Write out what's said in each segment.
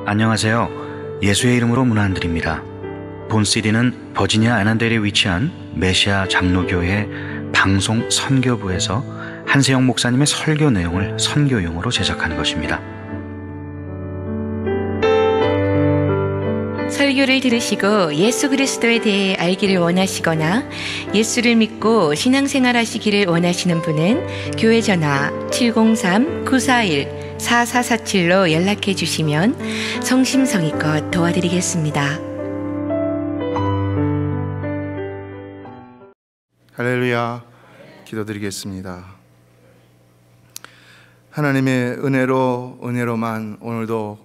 안녕하세요. 예수의 이름으로 문화 안 드립니다. 본 CD는 버지니아 애난델에 위치한 메시아 장로교회 방송 선교부에서 한세영 목사님의 설교 내용을 선교용으로 제작한 것입니다. 설교를 들으시고 예수 그리스도에 대해 알기를 원하시거나 예수를 믿고 신앙생활 하시기를 원하시는 분은 교회 전화 703-941-4447로 연락해 주시면 성심성의껏 도와드리겠습니다. 할렐루야. 기도드리겠습니다. 하나님의 은혜로만 오늘도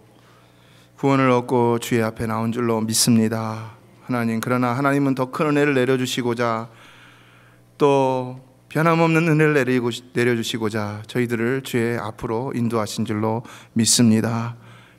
구원을 얻고 주의 앞에 나온 줄로 믿습니다. 하나님, 그러나 하나님은 더 큰 은혜를 내려주시고자 또 변함없는 은혜를 내려주시고자 저희들을 주의 앞으로 인도하신 줄로 믿습니다.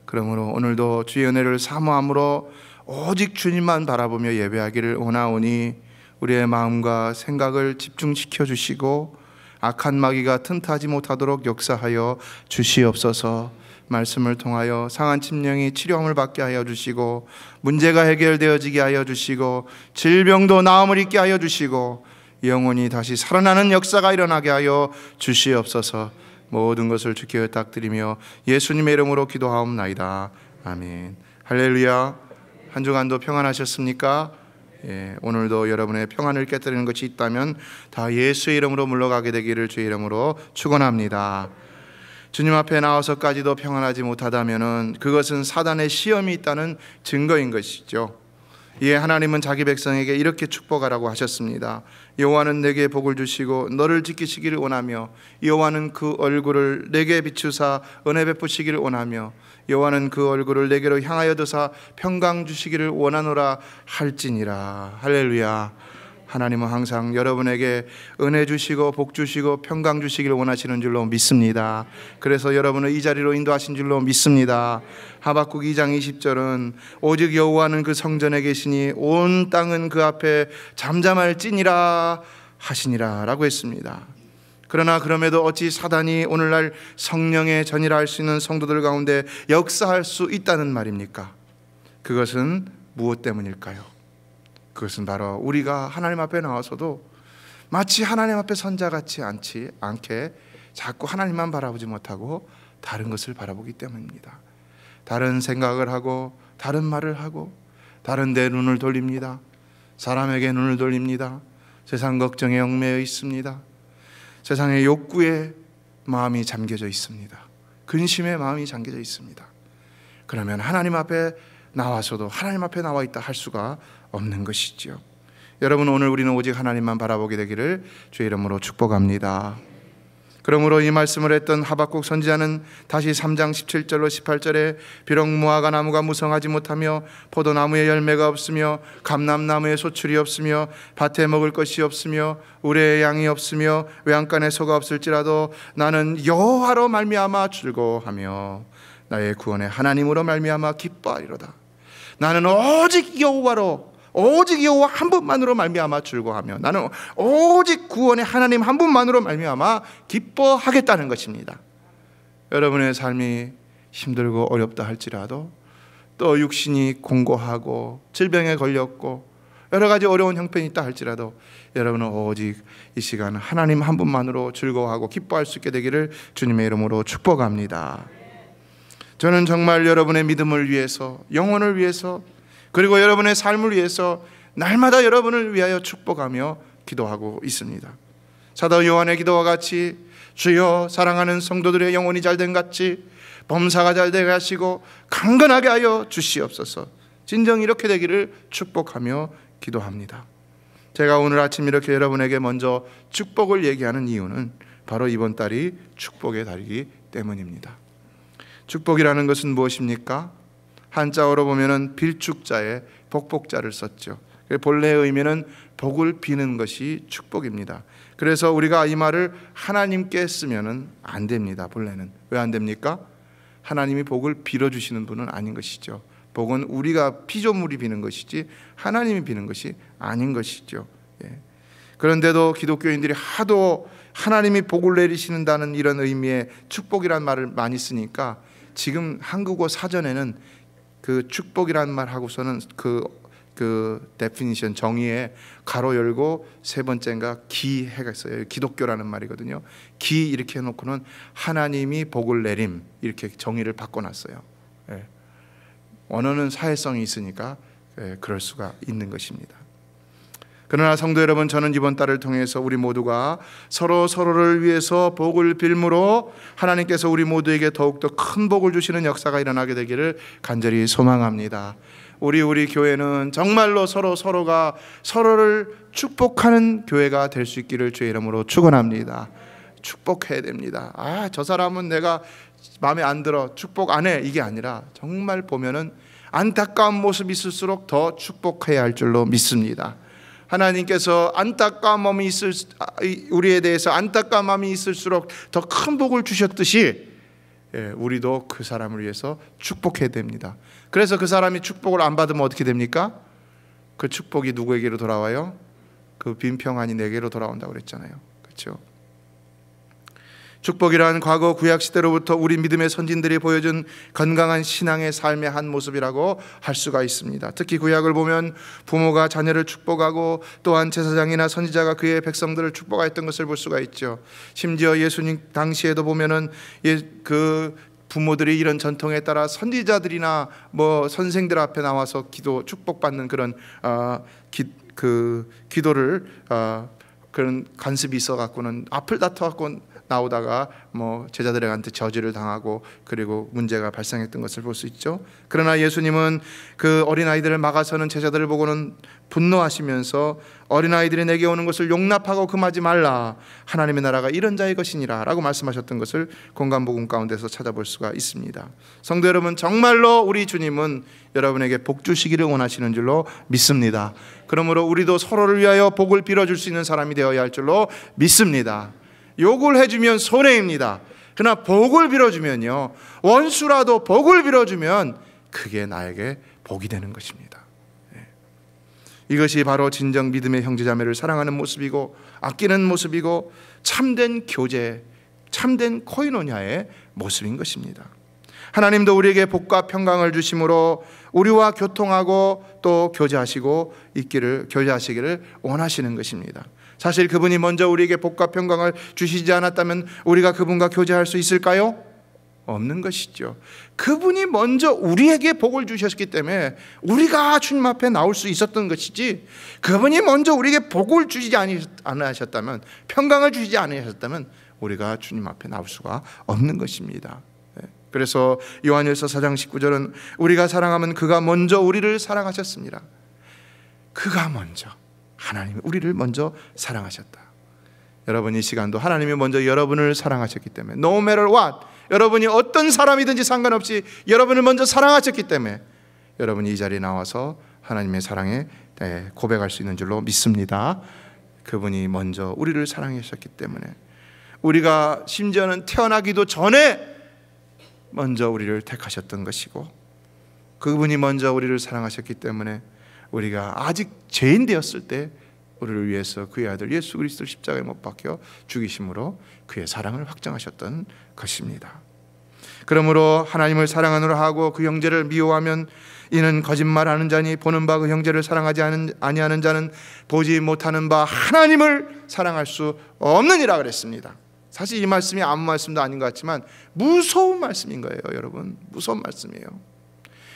그러므로 오늘도 주의 은혜를 사모함으로 오직 주님만 바라보며 예배하기를 원하오니 우리의 마음과 생각을 집중시켜 주시고 악한 마귀가 틈타지 못하도록 역사하여 주시옵소서. 말씀을 통하여 상한 심령이 치료함을 받게 하여 주시고 문제가 해결되어지게 하여 주시고 질병도 나음을 입게 하여 주시고 영혼이 다시 살아나는 역사가 일어나게 하여 주시옵소서. 모든 것을 주께 부탁드리며 예수님의 이름으로 기도하옵나이다. 아멘. 할렐루야. 한 주간도 평안하셨습니까? 오늘도 여러분의 평안을 깨뜨리는 것이 있다면 다 예수의 이름으로 물러가게 되기를 주의 이름으로 축원합니다. 주님 앞에 나와서까지도 평안하지 못하다면 그것은 사단의 시험이 있다는 증거인 것이죠. 이에 하나님은 자기 백성에게 이렇게 축복하라고 하셨습니다. 여호와는 내게 복을 주시고 너를 지키시기를 원하며 여호와는 그 얼굴을 내게 비추사 은혜 베푸시기를 원하며 여호와는 그 얼굴을 내게로 향하여 드사 평강 주시기를 원하노라 할지니라. 할렐루야. 하나님은 항상 여러분에게 은혜 주시고 복 주시고 평강 주시기를 원하시는 줄로 믿습니다. 그래서 여러분을 이 자리로 인도하신 줄로 믿습니다. 하박국 2장 20절은 오직 여호와는 그 성전에 계시니 온 땅은 그 앞에 잠잠할지니라 하시니라 라고 했습니다. 그러나 그럼에도 어찌 사단이 오늘날 성령의 전이라 할 수 있는 성도들 가운데 역사할 수 있다는 말입니까? 그것은 무엇 때문일까요? 그것은 바로 우리가 하나님 앞에 나와서도 마치 하나님 앞에 선자 같지 않게 자꾸 하나님만 바라보지 못하고 다른 것을 바라보기 때문입니다. 다른 생각을 하고 다른 말을 하고 다른 데 눈을 돌립니다. 사람에게 눈을 돌립니다. 세상 걱정에 얽매여 있습니다. 세상의 욕구에 마음이 잠겨져 있습니다. 근심에 마음이 잠겨져 있습니다. 그러면 하나님 앞에 나와서도 하나님 앞에 나와 있다 할 수가 없는 것이죠. 여러분, 오늘 우리는 오직 하나님만 바라보게 되기를 주의 이름으로 축복합니다. 그러므로 이 말씀을 했던 하박국 선지자는 다시 3장 17절로 18절에 비록 무화과 나무가 무성하지 못하며 포도나무에 열매가 없으며 감람나무에 소출이 없으며 밭에 먹을 것이 없으며 우레에 양이 없으며 외양간에 소가 없을지라도 나는 여호와로 말미암아 즐거워하며 나의 구원의 하나님으로 말미암아 기뻐하리로다. 나는 오직 여호와 한 분만으로 말미암아 즐거워하며 나는 오직 구원의 하나님 한 분만으로 말미암아 기뻐하겠다는 것입니다. 여러분의 삶이 힘들고 어렵다 할지라도 또 육신이 공고하고 질병에 걸렸고 여러 가지 어려운 형편이 있다 할지라도 여러분은 오직 이 시간 하나님 한 분만으로 즐거워하고 기뻐할 수 있게 되기를 주님의 이름으로 축복합니다. 저는 정말 여러분의 믿음을 위해서, 영혼을 위해서, 그리고 여러분의 삶을 위해서 날마다 여러분을 위하여 축복하며 기도하고 있습니다. 사도 요한의 기도와 같이 주여 사랑하는 성도들의 영혼이 잘된 같이 범사가 잘되게 하시고 강건하게 하여 주시옵소서. 진정 이렇게 되기를 축복하며 기도합니다. 제가 오늘 아침 이렇게 여러분에게 먼저 축복을 얘기하는 이유는 바로 이번 달이 축복의 달이기 때문입니다. 축복이라는 것은 무엇입니까? 한자어로 보면은 빌축자에 복복자를 썼죠. 본래의 의미는 복을 비는 것이 축복입니다. 그래서 우리가 이 말을 하나님께 쓰면은 안 됩니다. 본래는 왜 안 됩니까? 하나님이 복을 빌어주시는 분은 아닌 것이죠. 복은 우리가 피조물이 비는 것이지 하나님이 비는 것이 아닌 것이죠. 그런데도 기독교인들이 하도 하나님이 복을 내리신다는 이런 의미의 축복이라는 말을 많이 쓰니까 지금 한국어 사전에는 그 축복이라는 말 하고서는 그 데피니션 정의에 가로 열고 세 번째인가 기해가 있어요. 기독교라는 말이거든요. 기 이렇게 해놓고는 하나님이 복을 내림 이렇게 정의를 바꿔놨어요. 예. 언어는 사회성이 있으니까 그럴 수가 있는 것입니다. 그러나 성도 여러분, 저는 이번 달을 통해서 우리 모두가 서로를 위해서 복을 빌므로 하나님께서 우리 모두에게 더욱더 큰 복을 주시는 역사가 일어나게 되기를 간절히 소망합니다. 우리 교회는 정말로 서로가 서로를 축복하는 교회가 될 수 있기를 주의 이름으로 축원합니다. 축복해야 됩니다. 저 사람은 내가 마음에 안 들어, 축복 안 해, 이게 아니라 정말 보면은 안타까운 모습이 있을수록 더 축복해야 할 줄로 믿습니다. 하나님께서 안타까운 마음이 우리에 대해서 안타까운 마음이 있을수록 더 큰 복을 주셨듯이 우리도 그 사람을 위해서 축복해야 됩니다. 그래서 그 사람이 축복을 안 받으면 어떻게 됩니까? 그 축복이 누구에게로 돌아와요? 그 빈평안이 내게로 돌아온다고 그랬잖아요. 그렇죠? 축복이란 과거 구약시대로부터 우리 믿음의 선진들이 보여준 건강한 신앙의 삶의 한 모습이라고 할 수가 있습니다. 특히 구약을 보면 부모가 자녀를 축복하고 또한 제사장이나 선지자가 그의 백성들을 축복하였던 것을 볼 수가 있죠. 심지어 예수님 당시에도 보면은 그 부모들이 이런 전통에 따라 선지자들이나 선생들 앞에 나와서 축복받는 그런 기도를 그런 관습이 있어 갖고는 앞을 다퉈 갖고 나오다가 제자들한테 저주를 당하고 그리고 문제가 발생했던 것을 볼 수 있죠. 그러나 예수님은 그 어린아이들을 막아서는 제자들을 보고는 분노하시면서 어린아이들이 내게 오는 것을 용납하고 금하지 말라, 하나님의 나라가 이런 자의 것이니라 라고 말씀하셨던 것을 공간복음 가운데서 찾아볼 수가 있습니다. 성도 여러분, 정말로 우리 주님은 여러분에게 복 주시기를 원하시는 줄로 믿습니다. 그러므로 우리도 서로를 위하여 복을 빌어줄 수 있는 사람이 되어야 할 줄로 믿습니다. 욕을 해주면 손해입니다. 그러나 복을 빌어주면요, 원수라도 복을 빌어주면 그게 나에게 복이 되는 것입니다. 이것이 바로 진정 믿음의 형제자매를 사랑하는 모습이고 아끼는 모습이고 참된 교제, 참된 코이노냐의 모습인 것입니다. 하나님도 우리에게 복과 평강을 주심으로 우리와 교통하고 또 교제하시기를 원하시는 것입니다. 사실 그분이 먼저 우리에게 복과 평강을 주시지 않았다면 우리가 그분과 교제할 수 있을까요? 없는 것이죠. 그분이 먼저 우리에게 복을 주셨기 때문에 우리가 주님 앞에 나올 수 있었던 것이지, 그분이 먼저 우리에게 복을 주시지 않으셨다면, 평강을 주시지 않으셨다면 우리가 주님 앞에 나올 수가 없는 것입니다. 그래서 요한일서 4장 19절은 우리가 사랑하면 그가 먼저 우리를 사랑하셨습니다. 그가 먼저, 하나님이 우리를 먼저 사랑하셨다. 여러분, 이 시간도 하나님이 먼저 여러분을 사랑하셨기 때문에 No matter what, 여러분이 어떤 사람이든지 상관없이 여러분을 먼저 사랑하셨기 때문에 여러분이 이 자리에 나와서 하나님의 사랑에 고백할 수 있는 줄로 믿습니다. 그분이 먼저 우리를 사랑하셨기 때문에 우리가 심지어는 태어나기도 전에 먼저 우리를 택하셨던 것이고, 그분이 먼저 우리를 사랑하셨기 때문에 우리가 아직 죄인 되었을 때 우리를 위해서 그의 아들 예수 그리스도를 십자가에 못 박혀 죽이심으로 그의 사랑을 확정하셨던 것입니다. 그러므로 하나님을 사랑하노라 하고 그 형제를 미워하면 이는 거짓말하는 자니 보는 바 그 형제를 사랑하지 아니하는 자는 보지 못하는 바 하나님을 사랑할 수 없느니라 그랬습니다. 사실 이 말씀이 아무 말씀도 아닌 것 같지만 무서운 말씀인 거예요. 여러분, 무서운 말씀이에요.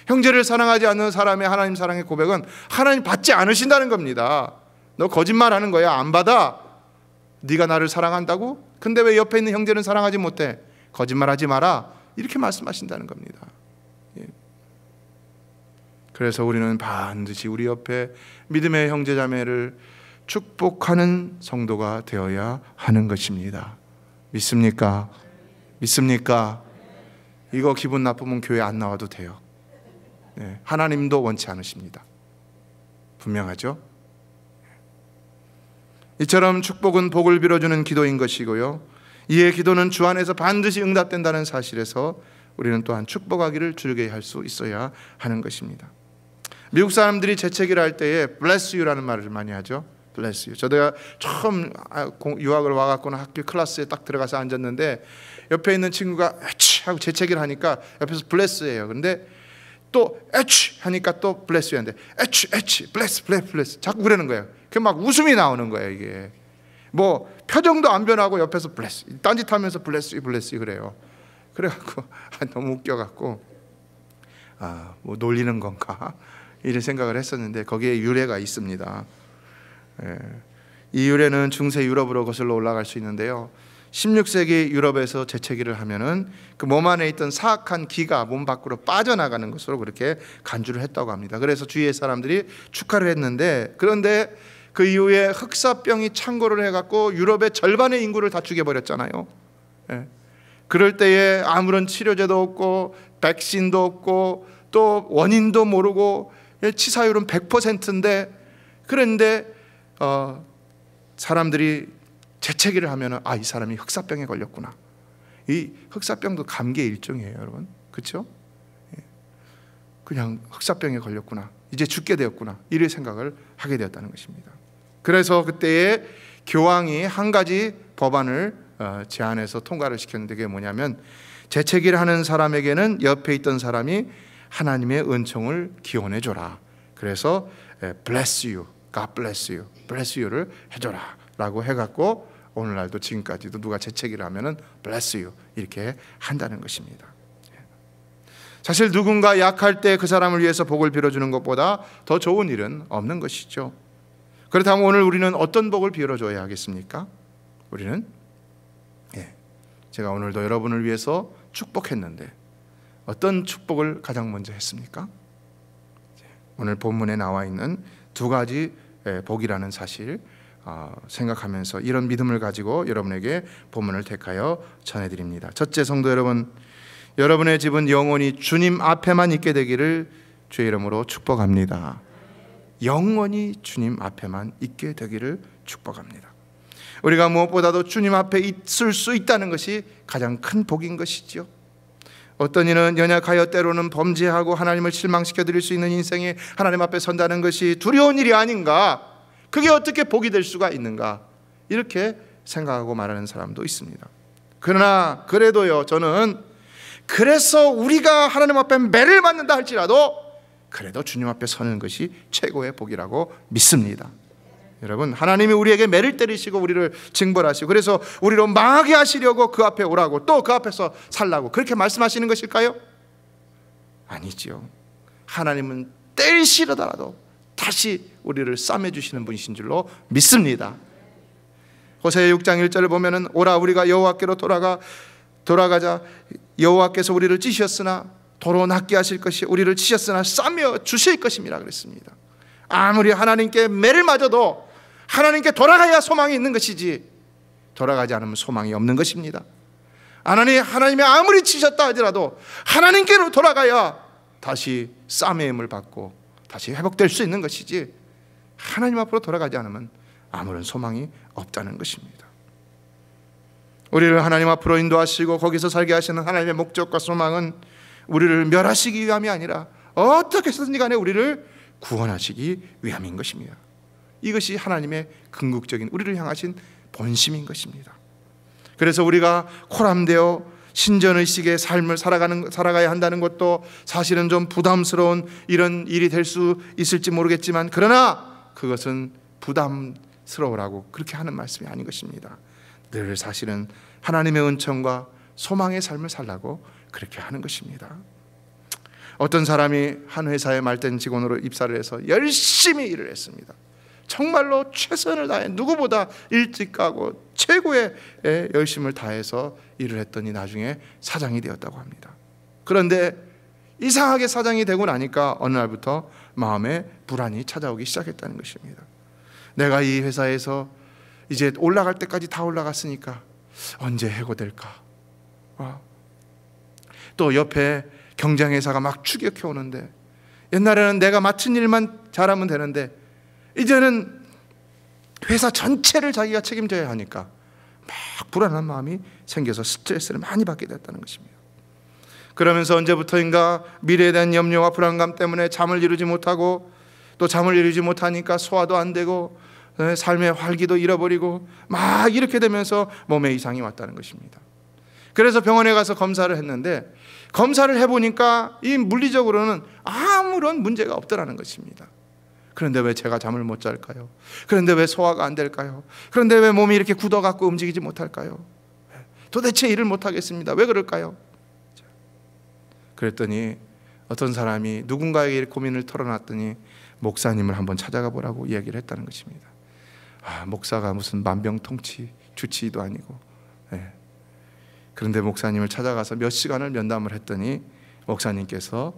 형제를 사랑하지 않는 사람의 하나님 사랑의 고백은 하나님 받지 않으신다는 겁니다. 너 거짓말하는 거야, 안 받아. 네가 나를 사랑한다고? 근데 왜 옆에 있는 형제는 사랑하지 못해? 거짓말하지 마라, 이렇게 말씀하신다는 겁니다. 그래서 우리는 반드시 우리 옆에 믿음의 형제자매를 축복하는 성도가 되어야 하는 것입니다. 믿습니까? 믿습니까? 이거 기분 나쁘면 교회 안 나와도 돼요. 하나님도 원치 않으십니다. 분명하죠? 이처럼 축복은 복을 빌어주는 기도인 것이고요, 이의 기도는 주 안에서 반드시 응답된다는 사실에서 우리는 또한 축복하기를 주르게 할 수 있어야 하는 것입니다. 미국 사람들이 재채기를 할 때에 bless you라는 말을 많이 하죠. bless you. 저도 처음 유학을 와갖고는 학교 클래스에 딱 들어가서 앉았는데 옆에 있는 친구가 하고 재채기를 하니까 옆에서 bless예요. 그런데 또 에치 하니까 또 bless you 하는데 에치 bless 자꾸 그러는 거예요. 그 막 웃음이 나오는 거예요. 이게 뭐 표정도 안 변하고 옆에서 bless 딴짓하면서 bless you 그래요. 그래갖고 너무 웃겨갖고 뭐 놀리는 건가 이런 생각을 했었는데 거기에 유래가 있습니다. 이 유래는 중세 유럽으로 거슬러 올라갈 수 있는데요. 16세기 유럽에서 재채기를 하면은 그 몸 안에 있던 사악한 기가 몸 밖으로 빠져나가는 것으로 그렇게 간주를 했다고 합니다. 그래서 주위의 사람들이 축하를 했는데, 그런데 그 이후에 흑사병이 창궐을 해갖고 유럽의 절반의 인구를 다 죽여버렸잖아요. 그럴 때에 아무런 치료제도 없고 백신도 없고 또 원인도 모르고 치사율은 100%인데, 그런데 사람들이 재채기를 하면은 이 사람이 흑사병에 걸렸구나. 이 흑사병도 감기의 일종이에요, 여러분. 그렇죠? 그냥 흑사병에 걸렸구나. 이제 죽게 되었구나. 이런 생각을 하게 되었다는 것입니다. 그래서 그때에 교황이 한 가지 법안을 제안해서 통과를 시켰는데, 그게 뭐냐면 재채기를 하는 사람에게는 옆에 있던 사람이 하나님의 은총을 기원해 줘라. 그래서 bless you, God bless you, bless you를 해줘라 라고 해갖고 오늘날도 지금까지도 누가 재채기를 하면은 bless you 이렇게 한다는 것입니다. 사실 누군가 약할 때 그 사람을 위해서 복을 빌어주는 것보다 더 좋은 일은 없는 것이죠. 그렇다면 오늘 우리는 어떤 복을 빌어줘야 하겠습니까? 우리는 제가 오늘도 여러분을 위해서 축복했는데 어떤 축복을 가장 먼저 했습니까? 오늘 본문에 나와 있는 두 가지 복이라는 사실 생각하면서 이런 믿음을 가지고 여러분에게 본문을 택하여 전해드립니다. 첫째, 성도 여러분, 여러분의 집은 영원히 주님 앞에만 있게 되기를 주의 이름으로 축복합니다. 영원히 주님 앞에만 있게 되기를 축복합니다. 우리가 무엇보다도 주님 앞에 있을 수 있다는 것이 가장 큰 복인 것이지요. 어떤 이는 연약하여 때로는 범죄하고 하나님을 실망시켜 드릴 수 있는 인생에 하나님 앞에 선다는 것이 두려운 일이 아닌가, 그게 어떻게 복이 될 수가 있는가, 이렇게 생각하고 말하는 사람도 있습니다. 그러나 그래도요, 저는 그래서 우리가 하나님 앞에 매를 맞는다 할지라도 그래도 주님 앞에 서는 것이 최고의 복이라고 믿습니다. 여러분, 하나님이 우리에게 매를 때리시고 우리를 징벌하시고 그래서 우리로 망하게 하시려고 그 앞에 오라고 또 그 앞에서 살라고 그렇게 말씀하시는 것일까요? 아니지요. 하나님은 때리시려다라도 다시 우리를 싸매주시는 분이신 줄로 믿습니다. 호세아 6장 1절을 보면은 오라 우리가 여호와께로 돌아가자. 여호와께서 우리를 찌셨으나 도로 낫게 하실 것이 우리를 치셨으나 싸매 주실 것입니다 그랬습니다. 아무리 하나님께 매를 맞아도 하나님께 돌아가야 소망이 있는 것이지 돌아가지 않으면 소망이 없는 것입니다. 하나님이 아무리 치셨다 하더라도 하나님께로 돌아가야 다시 싸매임을 받고 다시 회복될 수 있는 것이지 하나님 앞으로 돌아가지 않으면 아무런 소망이 없다는 것입니다. 우리를 하나님 앞으로 인도하시고 거기서 살게 하시는 하나님의 목적과 소망은 우리를 멸하시기 위함이 아니라 어떻게 해서든지 간에 우리를 구원하시기 위함인 것입니다. 이것이 하나님의 궁극적인 우리를 향하신 본심인 것입니다. 그래서 우리가 코람되어 신전의식의 삶을 살아가야 한다는 것도 사실은 좀 부담스러운 이런 일이 될 수 있을지 모르겠지만, 그러나 그것은 부담스러우라고 그렇게 하는 말씀이 아닌 것입니다. 늘 사실은 하나님의 은총과 소망의 삶을 살라고 그렇게 하는 것입니다. 어떤 사람이 한 회사에 말단 직원으로 입사를 해서 열심히 일을 했습니다. 정말로 최선을 다해 누구보다 일찍 가고 최고의 열심을 다해서 일을 했더니 나중에 사장이 되었다고 합니다. 그런데 이상하게 사장이 되고 나니까 어느 날부터 마음에 불안이 찾아오기 시작했다는 것입니다. 내가 이 회사에서 이제 올라갈 때까지 다 올라갔으니까 언제 해고될까? 또 옆에 경쟁회사가 막 추격해 오는데, 옛날에는 내가 맡은 일만 잘하면 되는데 이제는 회사 전체를 자기가 책임져야 하니까 막 불안한 마음이 생겨서 스트레스를 많이 받게 됐다는 것입니다. 그러면서 언제부터인가 미래에 대한 염려와 불안감 때문에 잠을 이루지 못하고, 또 잠을 이루지 못하니까 소화도 안 되고 삶의 활기도 잃어버리고 막 이렇게 되면서 몸에 이상이 왔다는 것입니다. 그래서 병원에 가서 검사를 했는데 검사를 해보니까 이 물리적으로는 아무런 문제가 없더라는 것입니다. 그런데 왜 제가 잠을 못 잘까요? 그런데 왜 소화가 안 될까요? 그런데 왜 몸이 이렇게 굳어갖고 움직이지 못할까요? 도대체 일을 못하겠습니다. 왜 그럴까요? 그랬더니 어떤 사람이 누군가에게 고민을 털어놨더니 목사님을 한번 찾아가 보라고 이야기를 했다는 것입니다. 목사가 무슨 만병통치 주치의도 아니고. 그런데 목사님을 찾아가서 몇 시간을 면담을 했더니 목사님께서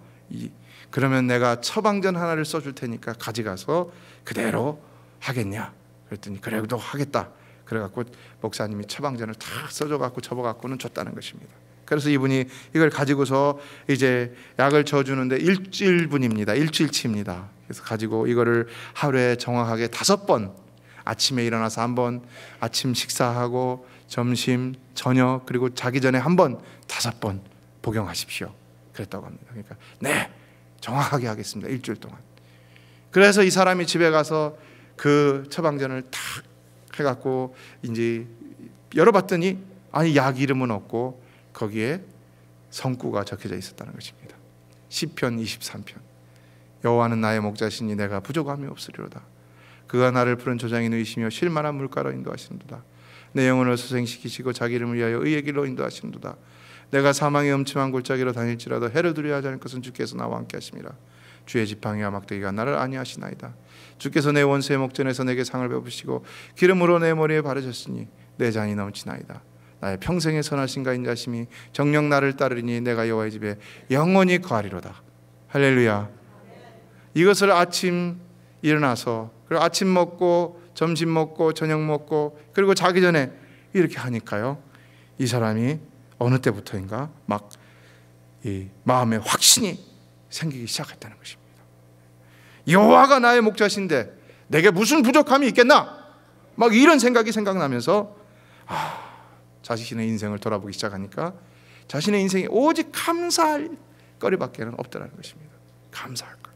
그러면 내가 처방전 하나를 써줄 테니까 가져가서 그대로 하겠냐? 그랬더니 그래도 하겠다. 그래갖고 목사님이 처방전을 다 써줘갖고 접어갖고는 줬다는 것입니다. 그래서 이분이 이걸 가지고서 이제 약을 줘주는데 일주일분입니다. 일주일치입니다. 그래서 가지고 이거를 하루에 정확하게 5번, 아침에 일어나서 한번, 아침 식사하고 점심, 저녁, 그리고 자기 전에 한번 5번 복용하십시오. 그랬다고 합니다. 그러니까 네, 정확하게 하겠습니다. 일주일 동안. 그래서 이 사람이 집에 가서 그 처방전을 탁 해갖고 이제 열어봤더니 아니 약 이름은 없고 거기에 성구가 적혀져 있었다는 것입니다. 시편 23편. 여호와는 나의 목자시니 내가 부족함이 없으리로다. 그가 나를 푸른 조장에 누이시며 쉴만한 물가로 인도하시는도다. 내 영혼을 소생시키시고 자기 이름을 위하여 의의 길로 인도하시는도다. 내가 사망의 엄침한 골짜기로 다닐지라도 해를 두려워하지 않을 것은 주께서 나와 함께 하심이라. 주의 지팡이와 막대기가 나를 안위하시나이다. 주께서 내 원수의 목전에서 내게 상을 베푸시고 기름으로 내 머리에 바르셨으니 내 잔이 넘치나이다. 나의 평생의 선하신가 인자심이 정녕 나를 따르리니 내가 여호와의 집에 영원히 거하리로다. 할렐루야. 이것을 아침 일어나서 그리고 아침 먹고 점심 먹고 저녁 먹고 그리고 자기 전에 이렇게 하니까요, 이 사람이 어느 때부터인가 막 이 마음에 확신이 생기기 시작했다는 것입니다. 여호와가 나의 목자신데 내게 무슨 부족함이 있겠나? 막 이런 생각이 생각나면서 자신의 인생을 돌아보기 시작하니까 자신의 인생이 오직 감사할 거리밖에 없더라는 것입니다. 감사할 것.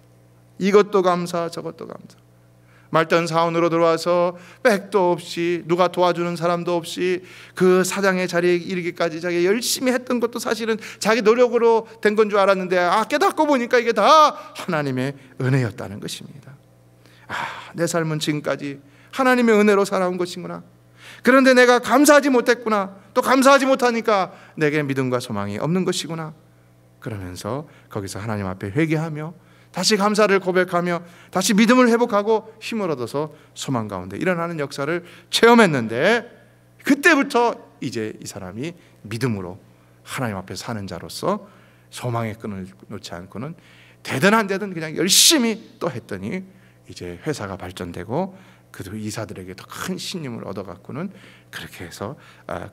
이것도 감사 저것도 감사. 말단 사원으로 들어와서 백도 없이 누가 도와주는 사람도 없이 그 사장의 자리에 이르기까지 자기가 열심히 했던 것도 사실은 자기 노력으로 된 건 줄 알았는데 깨닫고 보니까 이게 다 하나님의 은혜였다는 것입니다. 내 삶은 지금까지 하나님의 은혜로 살아온 것이구나. 그런데 내가 감사하지 못했구나. 또 감사하지 못하니까 내게 믿음과 소망이 없는 것이구나. 그러면서 거기서 하나님 앞에 회개하며 다시 감사를 고백하며 다시 믿음을 회복하고 힘을 얻어서 소망 가운데 일어나는 역사를 체험했는데, 그때부터 이제 이 사람이 믿음으로 하나님 앞에 사는 자로서 소망의 끈을 놓지 않고는 되든 그냥 열심히 또 했더니 이제 회사가 발전되고 그 이사들에게 더 큰 신임을 얻어갖고는 그렇게 해서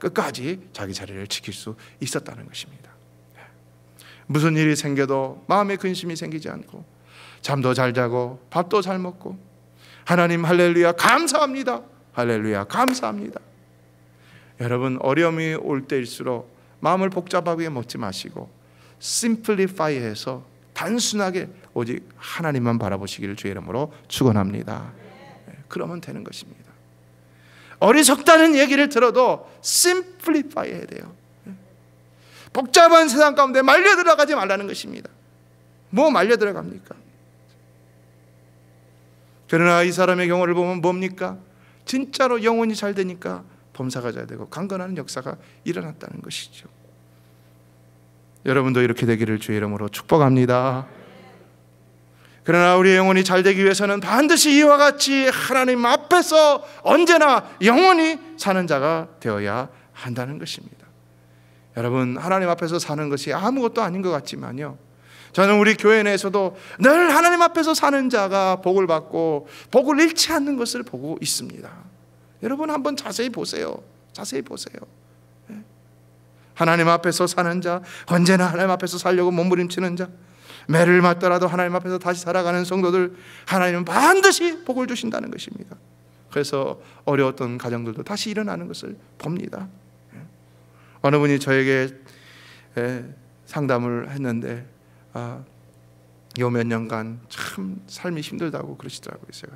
끝까지 자기 자리를 지킬 수 있었다는 것입니다. 무슨 일이 생겨도 마음에 근심이 생기지 않고 잠도 잘 자고 밥도 잘 먹고 하나님 할렐루야 감사합니다. 할렐루야 감사합니다. 여러분, 어려움이 올 때일수록 마음을 복잡하게 먹지 마시고 심플리파이해서 단순하게 오직 하나님만 바라보시기를 주의 이름으로 축원합니다. 그러면 되는 것입니다. 어리석다는 얘기를 들어도 심플리파이 해야 돼요. 복잡한 세상 가운데 말려 들어가지 말라는 것입니다. 뭐 말려 들어갑니까? 그러나 이 사람의 경우를 보면 뭡니까? 진짜로 영혼이 잘 되니까 범사가 잘 되고 강건하는 역사가 일어났다는 것이죠. 여러분도 이렇게 되기를 주의 이름으로 축복합니다. 그러나 우리의 영혼이 잘 되기 위해서는 반드시 이와 같이 하나님 앞에서 언제나 영원히 사는 자가 되어야 한다는 것입니다. 여러분, 하나님 앞에서 사는 것이 아무것도 아닌 것 같지만요, 저는 우리 교회 내에서도 늘 하나님 앞에서 사는 자가 복을 받고 복을 잃지 않는 것을 보고 있습니다. 여러분 한번 자세히 보세요. 자세히 보세요. 하나님 앞에서 사는 자, 언제나 하나님 앞에서 살려고 몸부림치는 자, 매를 맞더라도 하나님 앞에서 다시 살아가는 성도들, 하나님은 반드시 복을 주신다는 것입니다. 그래서 어려웠던 가정들도 다시 일어나는 것을 봅니다. 어느 분이 저에게 상담을 했는데 요 몇 년간 참 삶이 힘들다고 그러시더라고요. 제가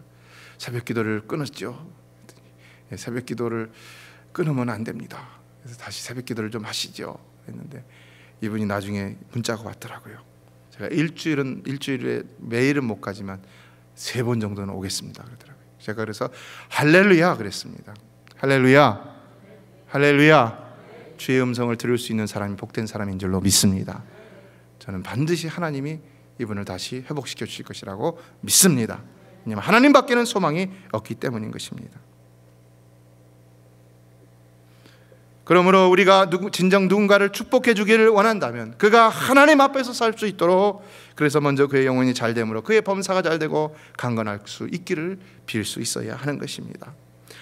새벽 기도를 끊었죠. 새벽 기도를 끊으면 안 됩니다. 그래서 다시 새벽 기도를 좀 하시죠. 했는데 이분이 나중에 문자가 왔더라고요. 제가 일주일에 매일은 못 가지만 3번 정도는 오겠습니다 그러더라고요. 제가 그래서 할렐루야 그랬습니다. 할렐루야, 할렐루야. 주의 음성을 들을 수 있는 사람이 복된 사람인 줄로 믿습니다. 저는 반드시 하나님이 이분을 다시 회복시켜 주실 것이라고 믿습니다. 왜냐하면 하나님밖에는 소망이 없기 때문인 것입니다. 그러므로 우리가 진정 누군가를 축복해 주기를 원한다면 그가 하나님 앞에서 살 수 있도록, 그래서 먼저 그의 영혼이 잘 되므로 그의 범사가 잘 되고 강건할 수 있기를 빌 수 있어야 하는 것입니다.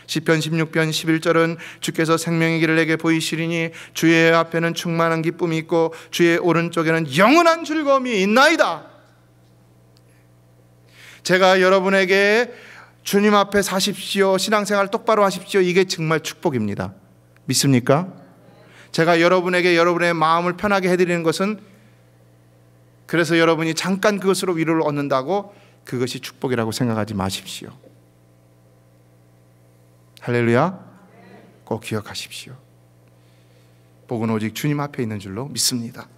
시편 16편 11절은 주께서 생명의 길을 내게 보이시리니 주의 앞에는 충만한 기쁨이 있고 주의 오른쪽에는 영원한 즐거움이 있나이다. 제가 여러분에게 주님 앞에 사십시오, 신앙생활 똑바로 하십시오, 이게 정말 축복입니다. 믿습니까? 제가 여러분에게 여러분의 마음을 편하게 해드리는 것은, 그래서 여러분이 잠깐 그것으로 위로를 얻는다고 그것이 축복이라고 생각하지 마십시오. 할렐루야. 꼭 기억하십시오. 복은 오직 주님 앞에 있는 줄로 믿습니다.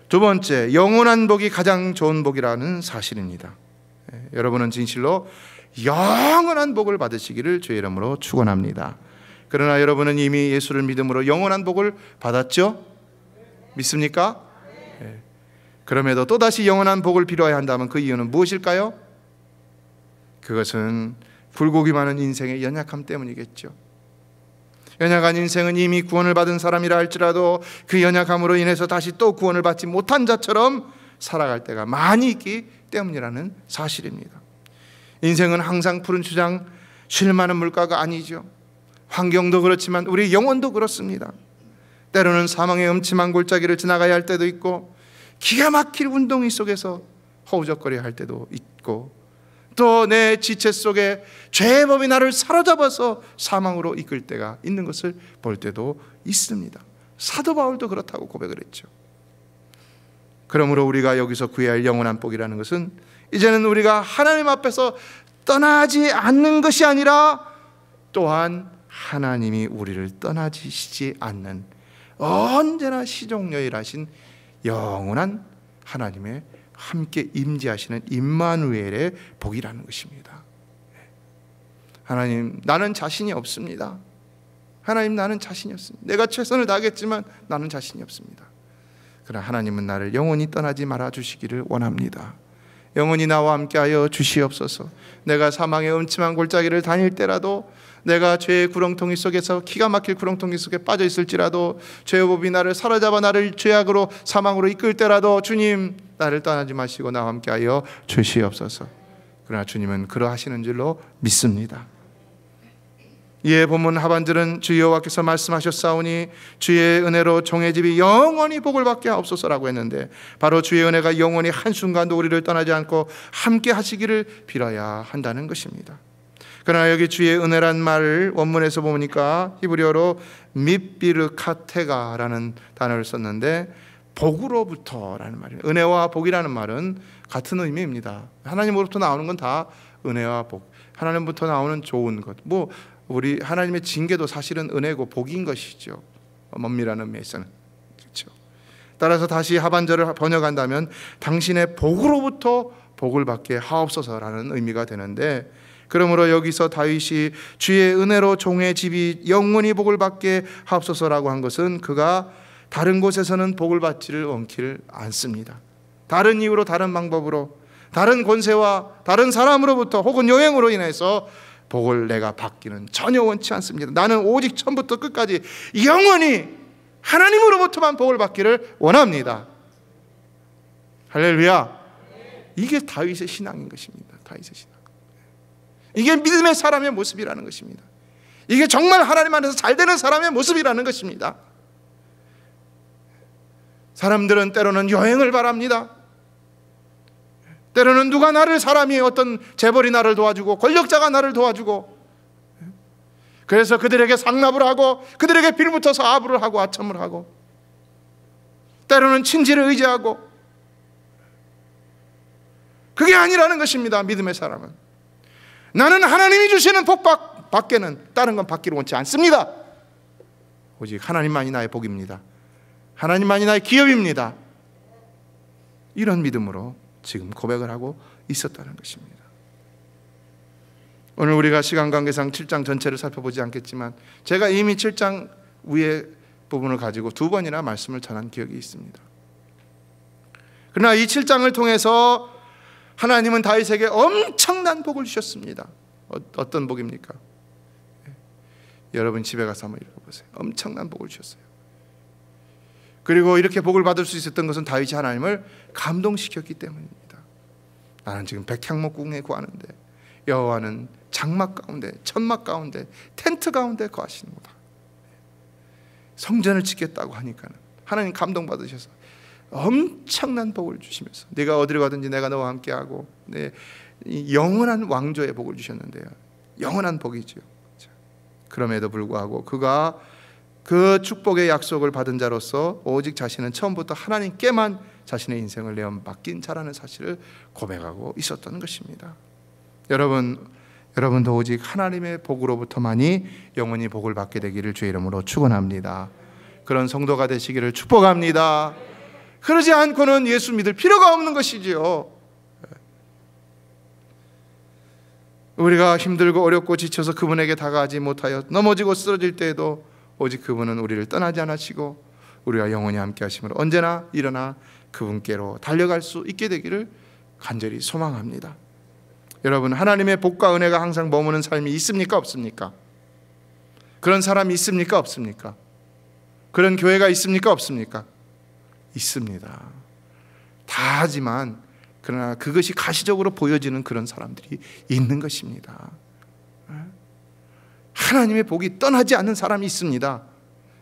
두 번째, 영원한 복이 가장 좋은 복이라는 사실입니다. 여러분은 진실로 영원한 복을 받으시기를 주의 이름으로 축원합니다. 그러나 여러분은 이미 예수를 믿음으로 영원한 복을 받았죠? 믿습니까? 그럼에도 또다시 영원한 복을 빌어야 한다면 그 이유는 무엇일까요? 그것은 굴곡이 많은 인생의 연약함 때문이겠죠. 연약한 인생은 이미 구원을 받은 사람이라 할지라도 그 연약함으로 인해서 다시 또 구원을 받지 못한 자처럼 살아갈 때가 많이 있기 때문이라는 사실입니다. 인생은 항상 푸른 추장, 쉴 만한 물가가 아니죠. 환경도 그렇지만 우리 영혼도 그렇습니다. 때로는 사망의 음침한 골짜기를 지나가야 할 때도 있고, 기가 막힐 운동이 속에서 허우적거려야 할 때도 있고, 또 내 지체 속에 죄의 법이 나를 사로잡아서 사망으로 이끌 때가 있는 것을 볼 때도 있습니다. 사도 바울도 그렇다고 고백을 했죠. 그러므로 우리가 여기서 구해야 할 영원한 복이라는 것은, 이제는 우리가 하나님 앞에서 떠나지 않는 것이 아니라 또한 하나님이 우리를 떠나시지 않는 언제나 시종여일하신 영원한 하나님의 함께 임재하시는 임마누엘의 복이라는 것입니다. 하나님, 나는 자신이 없습니다. 하나님, 나는 자신이 없습니다. 내가 최선을 다하겠지만 나는 자신이 없습니다. 그러나 하나님은 나를 영원히 떠나지 말아 주시기를 원합니다. 영원히 나와 함께하여 주시옵소서. 내가 사망의 음침한 골짜기를 다닐 때라도, 내가 죄의 구렁텅이 속에서, 기가 막힐 구렁텅이 속에 빠져 있을지라도, 죄의 법이 나를 사로잡아 나를 죄악으로 사망으로 이끌 때라도 주님, 나를 떠나지 마시고 나와 함께하여 주시옵소서. 그러나 주님은 그러하시는 줄로 믿습니다. 이에 본문 하반절은 주 여호와께서 말씀하셨사오니 주의 은혜로 종의 집이 영원히 복을 받게 하옵소서라고 했는데, 바로 주의 은혜가 영원히 한순간도 우리를 떠나지 않고 함께 하시기를 빌어야 한다는 것입니다. 그러나 여기 주의 은혜란 말을 원문에서 보니까 히브리어로 밑비르카테가라는 단어를 썼는데, 복으로부터라는 말이에요. 은혜와 복이라는 말은 같은 의미입니다. 하나님으로부터 나오는 건 다 은혜와 복, 하나님부터 나오는 좋은 것, 우리 하나님의 징계도 사실은 은혜고 복인 것이죠. 엄밀한 의미에서는. 그렇죠. 따라서 다시 하반절을 번역한다면 당신의 복으로부터 복을 받게 하옵소서라는 의미가 되는데, 그러므로 여기서 다윗이 주의 은혜로 종의 집이 영원히 복을 받게 하옵소서라고 한 것은, 그가 다른 곳에서는 복을 받지를 원키를 않습니다. 다른 이유로, 다른 방법으로, 다른 권세와 다른 사람으로부터 혹은 여행으로 인해서 복을 내가 받기는 전혀 원치 않습니다. 나는 오직 처음부터 끝까지 영원히 하나님으로부터만 복을 받기를 원합니다. 할렐루야. 이게 다윗의 신앙인 것입니다. 다윗의 신앙. 이게 믿음의 사람의 모습이라는 것입니다. 이게 정말 하나님 안에서 잘 되는 사람의 모습이라는 것입니다. 사람들은 때로는 여행을 바랍니다. 때로는 누가 나를, 사람이, 어떤 재벌이 나를 도와주고 권력자가 나를 도와주고, 그래서 그들에게 상납을 하고 그들에게 빌붙어서 아부를 하고 아첨을 하고, 때로는 친지를 의지하고, 그게 아니라는 것입니다. 믿음의 사람은 나는 하나님이 주시는 밖에는 다른 건 받기를 원치 않습니다. 오직 하나님만이 나의 복입니다. 하나님만이 나의 기업입니다. 이런 믿음으로 지금 고백을 하고 있었다는 것입니다. 오늘 우리가 시간 관계상 7장 전체를 살펴보지 않겠지만 제가 이미 7장 위의 부분을 가지고 2번이나 말씀을 전한 기억이 있습니다. 그러나 이 7장을 통해서 하나님은 다윗에게 엄청난 복을 주셨습니다. 어떤 복입니까? 여러분 집에 가서 한번 읽어보세요. 엄청난 복을 주셨어요. 그리고 이렇게 복을 받을 수 있었던 것은 다윗이 하나님을 감동시켰기 때문입니다. 나는 지금 백향목궁에 구하는데 여호와는 장막 가운데, 천막 가운데, 텐트 가운데 거하시는구나. 성전을 짓겠다고 하니까는 하나님 감동받으셔서 엄청난 복을 주시면서 네가 어디를 가든지 내가 너와 함께하고 영원한 왕조의 복을 주셨는데요. 영원한 복이죠. 그럼에도 불구하고 그가 그 축복의 약속을 받은 자로서 오직 자신은 처음부터 하나님께만 자신의 인생을 내어 맡긴 자라는 사실을 고백하고 있었던 것입니다. 여러분도 오직 하나님의 복으로부터만이 영원히 복을 받게 되기를 주의 이름으로 축원합니다. 그런 성도가 되시기를 축복합니다. 그러지 않고는 예수 믿을 필요가 없는 것이지요. 우리가 힘들고 어렵고 지쳐서 그분에게 다가가지 못하여 넘어지고 쓰러질 때에도 오직 그분은 우리를 떠나지 않으시고 우리와 영원히 함께 하심으로 언제나 일어나 그분께로 달려갈 수 있게 되기를 간절히 소망합니다. 여러분, 하나님의 복과 은혜가 항상 머무는 삶이 있습니까? 없습니까? 그런 사람이 있습니까? 없습니까? 그런 교회가 있습니까? 없습니까? 있습니다. 다 하지만 그러나 그것이 가시적으로 보여지는 그런 사람들이 있는 것입니다. 하나님의 복이 떠나지 않는 사람이 있습니다.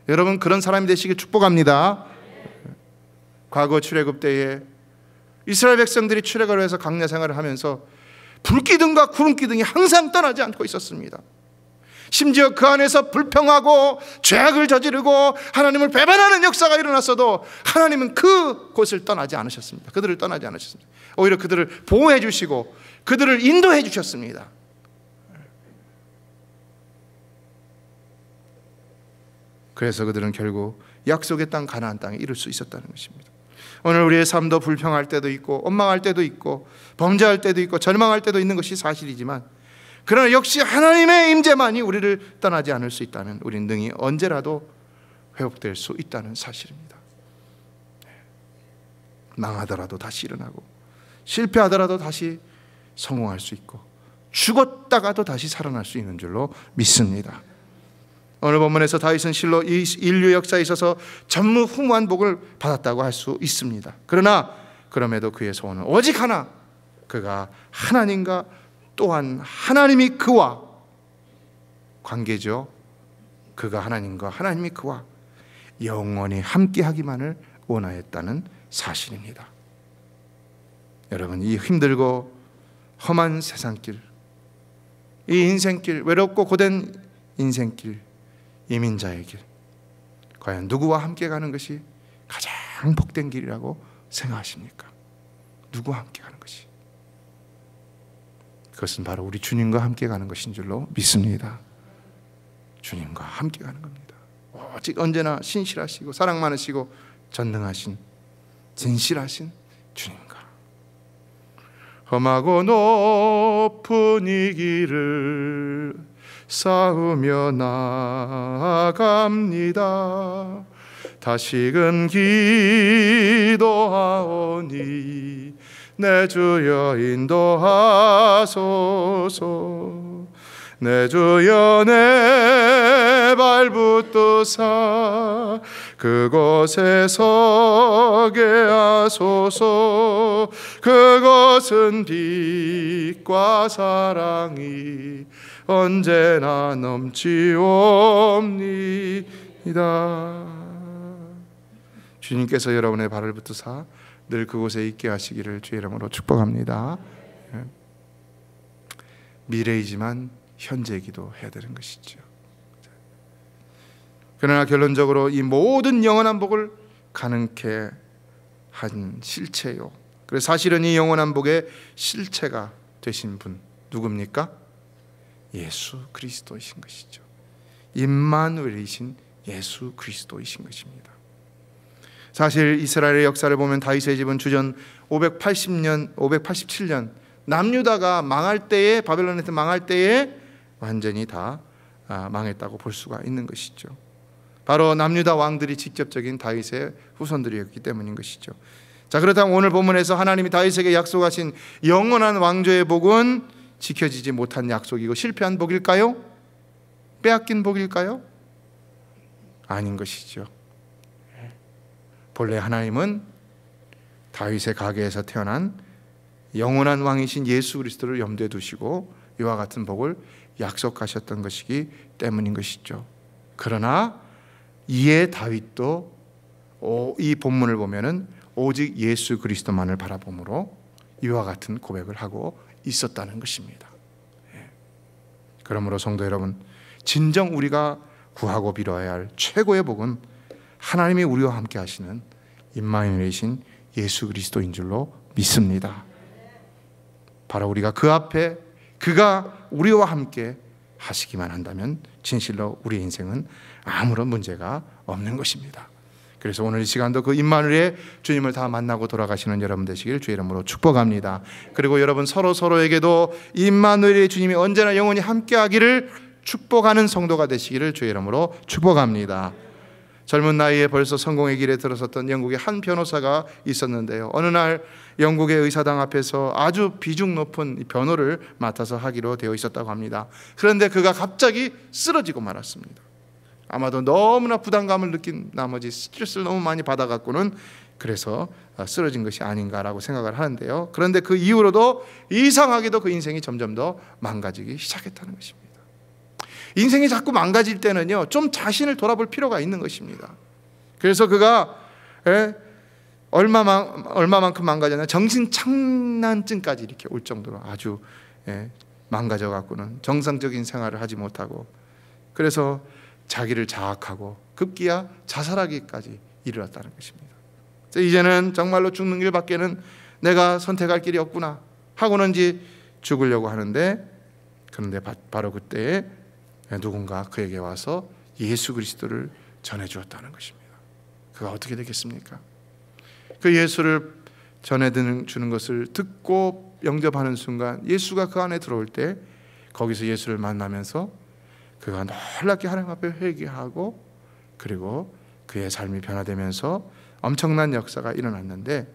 여러분, 그런 사람이 되시길 축복합니다. 과거 출애굽 때에 이스라엘 백성들이 출애굽을 해서 광야 생활을 하면서 불기둥과 구름기둥이 항상 떠나지 않고 있었습니다. 심지어 그 안에서 불평하고 죄악을 저지르고 하나님을 배반하는 역사가 일어났어도 하나님은 그곳을 떠나지 않으셨습니다. 그들을 떠나지 않으셨습니다. 오히려 그들을 보호해 주시고 그들을 인도해 주셨습니다. 그래서 그들은 결국 약속의 땅 가나안 땅에 이룰 수 있었다는 것입니다. 오늘 우리의 삶도 불평할 때도 있고 원망할 때도 있고 범죄할 때도 있고 절망할 때도 있는 것이 사실이지만 그러나 역시 하나님의 임재만이 우리를 떠나지 않을 수 있다면 우리는 능히 언제라도 회복될 수 있다는 사실입니다. 망하더라도 다시 일어나고 실패하더라도 다시 성공할 수 있고 죽었다가도 다시 살아날 수 있는 줄로 믿습니다. 오늘 본문에서 다윗은 실로 이 인류 역사에 있어서 전무후무한 복을 받았다고 할 수 있습니다. 그러나 그럼에도 그의 소원은 오직 하나, 그가 하나님과 또한 하나님이 그와 관계죠. 그가 하나님과 하나님이 그와 영원히 함께하기만을 원하였다는 사실입니다. 여러분, 이 힘들고 험한 세상길, 이 인생길, 외롭고 고된 인생길, 이민자의 길, 과연 누구와 함께 가는 것이 가장 복된 길이라고 생각하십니까? 누구와 함께 가는 것이? 그것은 바로 우리 주님과 함께 가는 것인 줄로 믿습니다. 주님과 함께 가는 겁니다. 오직 언제나 신실하시고 사랑 많으시고 전능하신 진실하신 주님과 험하고 높은 이 길을 쌓으며 나아갑니다. 다시금 기도하오니 내 주여 인도하소서. 내 주여 내 발붙드사 그곳에 서게 하소서. 그것은 빛과 사랑이 언제나 넘치옵니다. 주님께서 여러분의 발을 붙드사 늘 그곳에 있게 하시기를 주의 이름으로 축복합니다. 미래이지만 현재이기도 해야 되는 것이죠. 그러나 결론적으로 이 모든 영원한 복을 가능케 한 실체요. 그래서 사실은 이 영원한 복의 실체가 되신 분 누굽니까? 예수 그리스도이신 것이죠. 임마누엘이신 예수 그리스도이신 것입니다. 사실 이스라엘의 역사를 보면 다윗의 집은 주전 587년 남유다가 망할 때에, 바벨론에서 망할 때에 완전히 다 망했다고 볼 수가 있는 것이죠. 바로 남유다 왕들이 직접적인 다윗의 후손들이었기 때문인 것이죠. 자, 그렇다면 오늘 본문에서 하나님이 다윗에게 약속하신 영원한 왕조의 복은 지켜지지 못한 약속이고 실패한 복일까요? 빼앗긴 복일까요? 아닌 것이죠. 본래 하나님은 다윗의 가계에서 태어난 영원한 왕이신 예수 그리스도를 염두에 두시고 이와 같은 복을 약속하셨던 것이기 때문인 것이죠. 그러나 이에 다윗도 이 본문을 보면은 오직 예수 그리스도만을 바라봄으로 이와 같은 고백을 하고 있었다는 것입니다. 그러므로 성도 여러분, 진정 우리가 구하고 빌어야 할 최고의 복은 하나님이 우리와 함께 하시는 임마누엘이신 예수 그리스도인 줄로 믿습니다. 바로 우리가 그 앞에 그가 우리와 함께 하시기만 한다면 진실로 우리 인생은 아무런 문제가 없는 것입니다. 그래서 오늘 이 시간도 그 임마누엘의 주님을 다 만나고 돌아가시는 여러분 되시길 주의 이름으로 축복합니다. 그리고 여러분 서로에게도 임마누엘의 주님이 언제나 영원히 함께하기를 축복하는 성도가 되시기를 주의 이름으로 축복합니다. 젊은 나이에 벌써 성공의 길에 들어섰던 영국의 한 변호사가 있었는데요, 어느 날 영국의 의사당 앞에서 아주 비중 높은 변호를 맡아서 하기로 되어 있었다고 합니다. 그런데 그가 갑자기 쓰러지고 말았습니다. 아마도 너무나 부담감을 느낀 나머지 스트레스를 너무 많이 받아갖고는 그래서 쓰러진 것이 아닌가라고 생각을 하는데요, 그런데 그 이후로도 이상하게도 그 인생이 점점 더 망가지기 시작했다는 것입니다. 인생이 자꾸 망가질 때는요, 좀 자신을 돌아볼 필요가 있는 것입니다. 그래서 그가 얼마만큼 망가졌나, 정신착란증까지 이렇게 올 정도로 아주 망가져 갖고는 정상적인 생활을 하지 못하고, 그래서 자기를 자학하고 급기야 자살하기까지 이르렀다는 것입니다. 이제는 정말로 죽는 길밖에는 내가 선택할 길이 없구나 하고는 이제 죽으려고 하는데, 그런데 바로 그때에 누군가 그에게 와서 예수 그리스도를 전해주었다는 것입니다. 그가 어떻게 되겠습니까? 그 예수를 전해주는 것을 듣고 영접하는 순간 예수가 그 안에 들어올 때 거기서 예수를 만나면서 그가 놀랍게 하나님 앞에 회개하고, 그리고 그의 삶이 변화되면서 엄청난 역사가 일어났는데,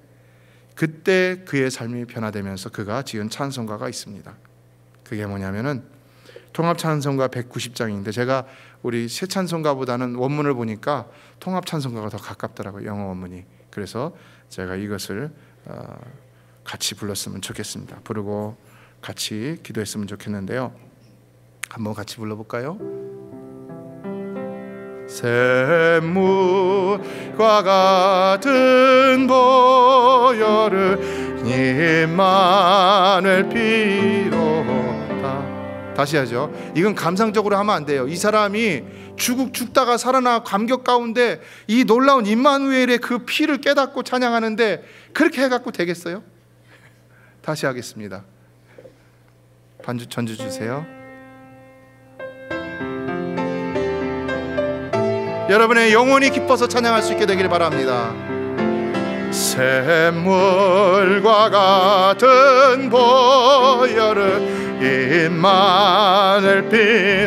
그때 그의 삶이 변화되면서 그가 지은 찬송가가 있습니다. 그게 뭐냐면은 통합찬송가 190장인데, 제가 우리 새 찬송가보다는 원문을 보니까 통합찬송가가 더 가깝더라고요, 영어 원문이. 그래서 제가 이것을 같이 불렀으면 좋겠습니다. 부르고 같이 기도했으면 좋겠는데요, 한번 같이 불러볼까요? 샘물과 같은 보혈을 임마누엘 피로다. 다시 하죠. 이건 감상적으로 하면 안 돼요. 이 사람이 죽다가 살아나 감격 가운데 이 놀라운 임마누엘의 그 피를 깨닫고 찬양하는데 그렇게 해갖고 되겠어요? 다시 하겠습니다. 전주 주세요. 여러분의 영혼이 기뻐서 찬양할 수 있게 되기를 바랍니다. 샘물과 같은 보혈을 임마누엘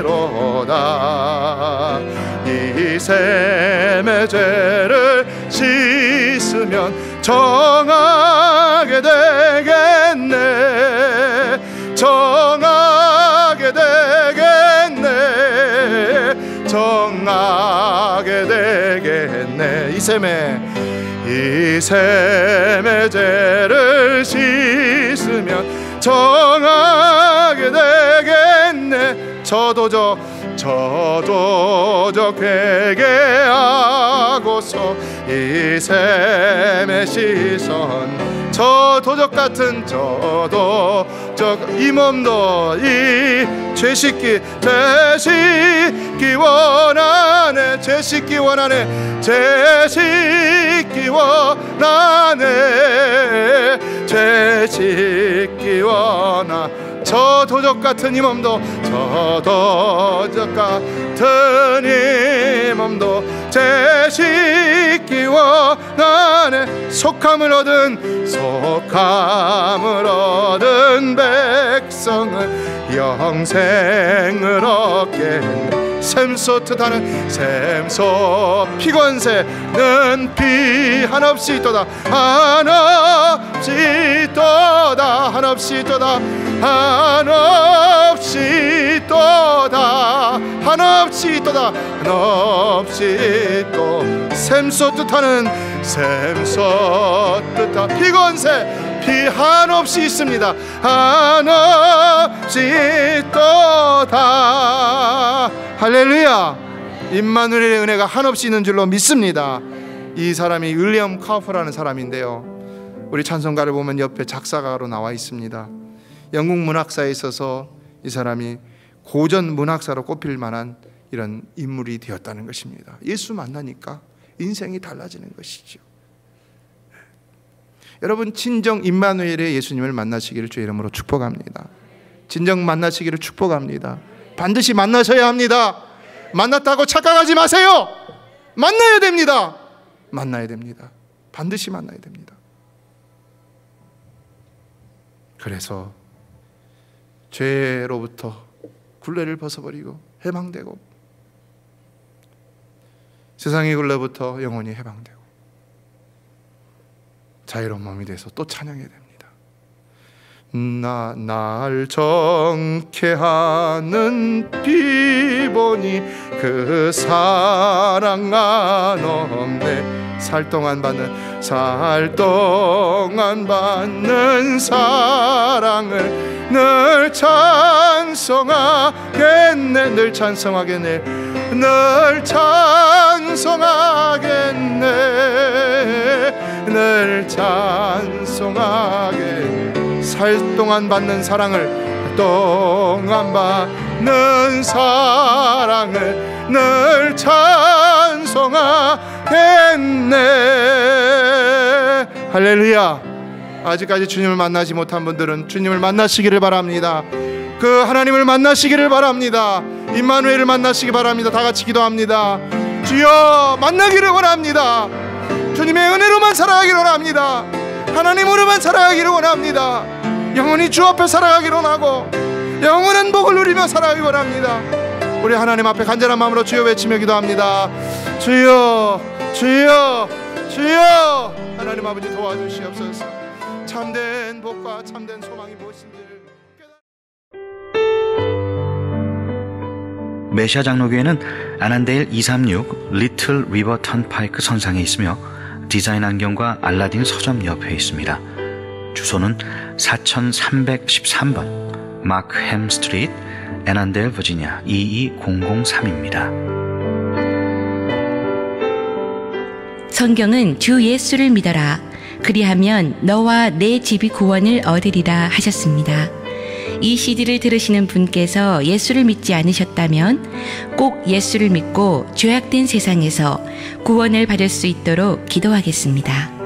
피로다. 이 샘의 죄를 씻으면 정하게 되겠네. 정하게 되겠네. 정하게 되겠네. 이 샘의 죄를 씻으면 정하게 되겠네. 저도적 회개하고서 이 샘의 시선, 저 도적 같은 이 몸도 이 죄 씻기 원하네. 죄 씻기 원하네. 죄 씻기 원하네. 죄 씻기 원하네. 저 도적 같은 이 몸도 저 도적 같은 이 몸도 제식기 원하네. 속함을 얻은 백성은 영생을 얻게. 샘소 뜻하는 샘소 피권세는 피 한없이 또다 한없이 또다 한없이 또다 한없이 또다 한없이 또다 한없이 또 샘소 뜻하는 샘소 뜻하 피권세 피 한없이 있습니다. 한없이 또다. 할렐루야. 임마누엘의 은혜가 한없이 있는 줄로 믿습니다. 이 사람이 윌리엄 카우퍼라는 사람인데요, 우리 찬송가를 보면 옆에 작사가로 나와 있습니다. 영국 문학사에 있어서 이 사람이 고전 문학사로 꼽힐 만한 이런 인물이 되었다는 것입니다. 예수 만나니까 인생이 달라지는 것이죠. 여러분, 진정 임마누엘의 예수님을 만나시기를 주의 이름으로 축복합니다. 진정 만나시기를 축복합니다. 반드시 만나셔야 합니다. 만났다고 착각하지 마세요. 만나야 됩니다. 만나야 됩니다. 반드시 만나야 됩니다. 그래서 죄로부터 굴레를 벗어버리고 해방되고, 세상의 굴레부터 영원히 해방되고 자유로운 몸이 돼서 또 찬양해야 됩니다. 날 정케 하는 비보니 그 사랑 안 없네. 살 동안 받는 사랑을 늘 찬송하겠네. 늘 찬송하겠네. 늘 찬송하겠네. 늘 찬송하겠네. 살 동안 받는 사랑을, 동안 받는 사랑을 늘 찬송하겠네. 할렐루야. 아직까지 주님을 만나지 못한 분들은 주님을 만나시기를 바랍니다. 그 하나님을 만나시기를 바랍니다. 임마누엘을 만나시기 바랍니다. 다 같이 기도합니다. 주여, 만나기를 원합니다. 주님의 은혜로만 살아가기를 원합니다. 하나님으로만 살아가기를 원합니다. 영원히 주 앞에 살아가기를 원하고 영원한 복을 누리며 살아가기를 원합니다. 우리 하나님 앞에 간절한 마음으로 주여 외치며 기도합니다. 주여, 주여, 주여. 하나님 아버지 도와주시옵소서. 참된 복과 참된 소망이 무엇인지. 메시아 장로교회는 아난데일 236 리틀 리버 턴파이크 선상에 있으며 디자인 안경과 알라딘 서점 옆에 있습니다. 주소는 4313번 마크햄 스트리트, 애난데일, 버지니아 22003입니다. 성경은 주 예수를 믿어라. 그리하면 너와 내 집이 구원을 얻으리라 하셨습니다. 이 CD를 들으시는 분께서 예수를 믿지 않으셨다면 꼭 예수를 믿고 죄악된 세상에서 구원을 받을 수 있도록 기도하겠습니다.